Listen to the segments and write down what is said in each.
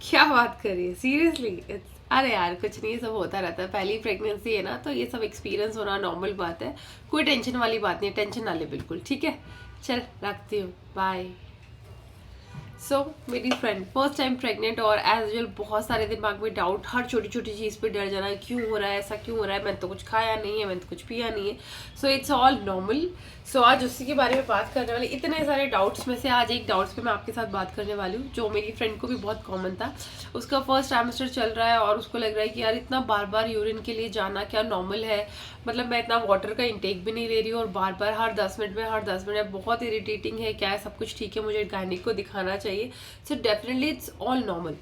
क्या बात कर रही है सीरियसली? अरे यार कुछ नहीं, ये सब होता रहता है, पहली प्रेगनेंसी है ना, तो ये सब एक्सपीरियंस होना नॉर्मल बात है। कोई टेंशन वाली बात नहीं है, टेंशन ना ले बिल्कुल, ठीक है। चल रखती हूँ, बाय। मेरी फ्रेंड फर्स्ट टाइम प्रेग्नेंट, और एज यूजल बहुत सारे दिमाग में डाउट, हर छोटी छोटी चीज़ पे डर जाना, क्यों हो रहा है ऐसा, क्यों हो रहा है, मैंने तो कुछ खाया नहीं है, मैंने तो कुछ पिया नहीं है। It's all normal. आज उसी के बारे में बात करने वाली, इतने सारे डाउट्स में से आज एक डाउट्स पे मैं आपके साथ बात करने वाली हूँ, जो मेरी फ्रेंड को भी बहुत कॉमन था। उसका फर्स्ट ट्राइमेस्टर चल रहा है और उसको लग रहा है कि यार इतना बार बार यूरिन के लिए जाना क्या नॉर्मल है? मतलब मैं इतना वाटर का इंटेक भी नहीं ले रही हूँ, और बार बार हर 10 मिनट में बहुत इरिटेटिंग है, क्या है, सब कुछ ठीक है, मुझे गायनिक को दिखाना चाहिए। Definitely it's all normal.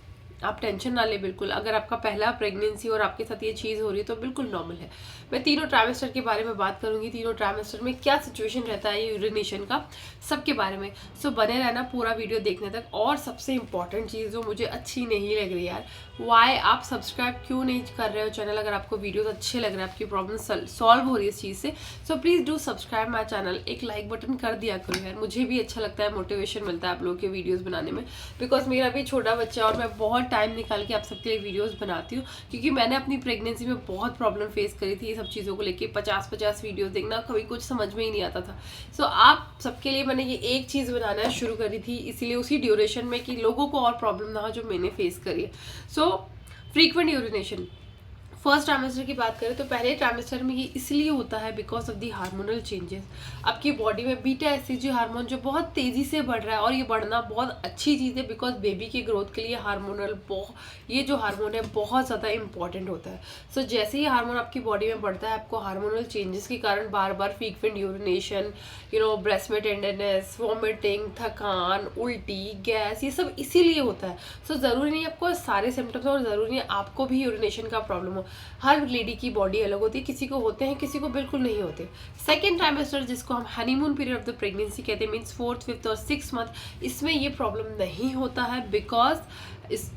आप टेंशन ना ले बिल्कुल, अगर आपका पहला प्रेगनेंसी और आपके साथ ये चीज़ हो रही है तो बिल्कुल नॉर्मल है। मैं तीनों ट्राइमेस्टर के बारे में बात करूंगी, तीनों ट्राइमेस्टर में क्या सिचुएशन रहता है यूरिनेशन का, सबके बारे में। बने रहना पूरा वीडियो देखने तक। और सबसे इंपॉर्टेंट चीज़ जो मुझे अच्छी नहीं लग रही यार, वाई आप सब्सक्राइब क्यों नहीं कर रहे हो चैनल? अगर आपको वीडियोस अच्छे लग रहे हैं, आपकी प्रॉब्लम सॉल्व हो रही है इस चीज़ से, please do subscribe my channel. एक लाइक बटन कर दिया करो यार, मुझे भी अच्छा लगता है, मोटिवेशन मिलता है आप लोगों के वीडियोस बनाने में। बिकॉज मेरा भी छोटा बच्चा है और मैं बहुत टाइम निकाल के आप सबके लिए वीडियोस बनाती हूँ, क्योंकि मैंने अपनी प्रेगनेंसी में बहुत प्रॉब्लम फेस करी थी ये सब चीज़ों को लेके। 50-50 वीडियोस देखना, कभी कुछ समझ में ही नहीं आता था। आप सबके लिए मैंने ये एक चीज़ बनाना शुरू करी थी, इसीलिए उसी ड्यूरेशन में, कि लोगों को और प्रॉब्लम ना हो जो मैंने फेस करी है। फ्रीक्वेंट यूरिनेशन, फर्स्ट ट्राइमेस्टर की बात करें तो पहले ट्राइमेस्टर में ये इसलिए होता है because of the hormonal changes. आपकी बॉडी में बीटा एससीजी हार्मोन जो बहुत तेज़ी से बढ़ रहा है, और ये बढ़ना बहुत अच्छी चीज़ है, बिकॉज बेबी की ग्रोथ के लिए हार्मोनल ये जो हार्मोन है बहुत ज़्यादा इंपॉर्टेंट होता है। जैसे ही हार्मोन आपकी बॉडी में बढ़ता है, आपको हार्मोनल चेंजेस के कारण बार बार फ्रीक्वेंट यूरिनेशन, ब्रेस्ट में टेंडरनेस, वॉमिटिंग, थकान, उल्टी, गैस, ये सब इसीलिए होता है। ज़रूरी नहीं आपको सारे सिम्टम्स, और ज़रूरी नहीं आपको भी यूरिनेशन का प्रॉब्लम हो। हर लेडी की बॉडी अलग होती है, किसी को होते हैं, किसी को बिल्कुल नहीं होते। सेकेंड ट्राइमेस्टर, जिसको हम honeymoon period of the pregnancy कहते हैं, मीन्स 4th, 5th और 6th मंथ, इसमें ये प्रॉब्लम नहीं होता है। बिकॉज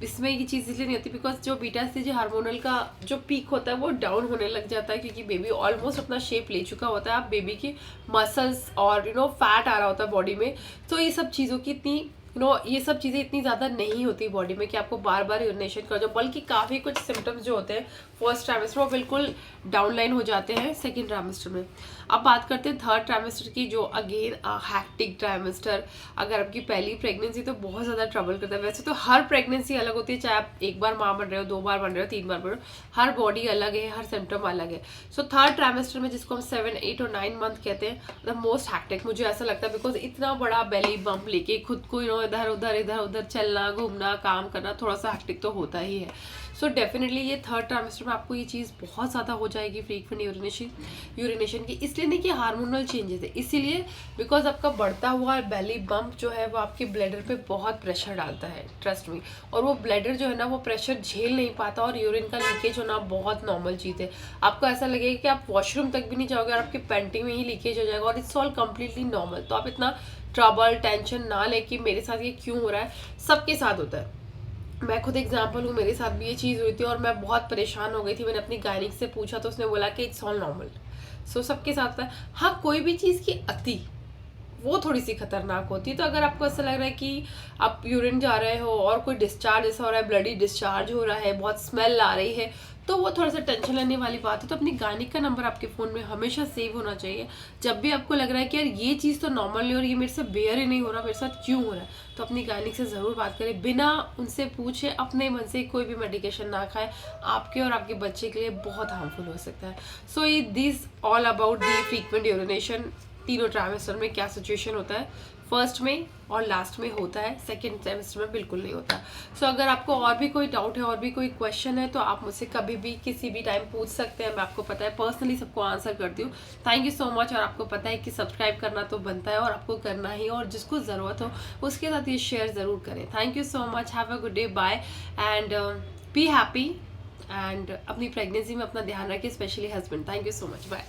इसमें ये चीज़ इसलिए नहीं होती बिकॉज जो बीटा एससीजी हार्मोनल का जो पीक होता है वो डाउन होने लग जाता है, क्योंकि बेबी ऑलमोस्ट अपना शेप ले चुका होता है। आप बेबी की मसल्स और फैट आ रहा होता है बॉडी में। ये सब चीज़ों की इतनी ये सब चीज़ें इतनी ज़्यादा नहीं होती बॉडी में कि आपको बार बार यूरिनेशन कर जाओ, बल्कि काफ़ी कुछ सिम्टम्स जो होते हैं फर्स्ट ट्राइमेस्टर वो बिल्कुल डाउनलाइन हो जाते हैं सेकेंड ट्राइमेस्टर में। अब बात करते हैं थर्ड ट्राइमेस्टर की, जो अगेन हैक्टिक ट्राइमेस्टर। अगर आपकी पहली प्रेगनेंसी तो बहुत ज़्यादा ट्रबल करता है। वैसे तो हर प्रेगनेंसी अलग होती है, चाहे आप एक बार माँ बन रहे हो, 2 बार बन रहे हो, 3 बार बन रहे हो, हर बॉडी अलग है, हर सिम्टम अलग है। थर्ड ट्राइमेस्टर में, जिसको हम 7, 8 और 9 मंथ कहते हैं, द मोस्ट हैक्टिक मुझे ऐसा लगता है, बिकॉज इतना बड़ा बेली बम्प लेके खुद को इधर उधर चलना, घूमना, काम करना, थोड़ा सा हैक्टिक तो होता ही है। डेफिनेटली ये थर्ड ट्राइमेस्टर में आपको ये चीज़ बहुत ज़्यादा हो जाएगी, फ्रीक्वेंट यूरिनेशन की। इसलिए नहीं कि हार्मोनल चेंजेस है, इसीलिए बिकॉज आपका बढ़ता हुआ बेली बम्प जो है वो आपके ब्लैडर पे बहुत प्रेशर डालता है, ट्रस्ट मी। और वो ब्लैडर जो है ना, वो प्रेशर झेल नहीं पाता, और यूरिन का लीकेज होना बहुत नॉर्मल चीज़ है। आपको ऐसा लगेगा कि आप वॉशरूम तक भी नहीं जाओगे और आपकी पैंटी में ही लीकेज हो जाएगा, और इट्स ऑल कम्प्लीटली नॉर्मल। तो आप इतना ट्रबल टेंशन ना लेके मेरे साथ ये क्यों हो रहा है, सबके साथ होता है। मैं खुद एग्जाम्पल हूँ, मेरे साथ भी ये चीज़ हुई थी और मैं बहुत परेशान हो गई थी। मैंने अपनी गायनिक से पूछा तो उसने बोला कि इट्स ऑल नॉर्मल। सबके साथ है। हाँ, कोई भी चीज़ की अति वो थोड़ी सी खतरनाक होती है। तो अगर आपको ऐसा लग रहा है कि आप यूरिन जा रहे हो और कोई डिस्चार्ज ऐसा हो रहा है, ब्लडी डिस्चार्ज हो रहा है, बहुत स्मेल आ रही है, तो वो थोड़ा सा टेंशन लेने वाली बात है। तो अपनी गायनिक का नंबर आपके फ़ोन में हमेशा सेव होना चाहिए। जब भी आपको लग रहा है कि यार ये चीज़ तो नॉर्मल नहीं, और ये मेरे से बेयर ही नहीं हो रहा, मेरे साथ क्यों हो रहा है, तो अपनी गायनिक से ज़रूर बात करें, बिना उनसे पूछे अपने मन से कोई भी मेडिकेशन ना खाएं। आपके और आपके बच्चे के लिए बहुत हार्मफुल हो सकता है। ये this all about the frequent urination. तीनों ट्राइमेस्टर में क्या सिचुएशन होता है, फर्स्ट में और लास्ट में होता है, सेकेंड ट्राइमेस्टर में बिल्कुल नहीं होता। अगर आपको और भी कोई डाउट है, और भी कोई क्वेश्चन है, तो आप मुझसे कभी भी किसी भी टाइम पूछ सकते हैं। मैं आपको पता है पर्सनली सबको आंसर करती हूँ। Thank you so much. और आपको पता है कि सब्सक्राइब करना तो बनता है, और आपको करना ही, और जिसको ज़रूरत हो उसके साथ ये शेयर ज़रूर करें। Thank you so much. Have a good day, bye and be happy. And अपनी प्रेगनेंसी में अपना ध्यान रखें, specially husband. Thank you so much, bye.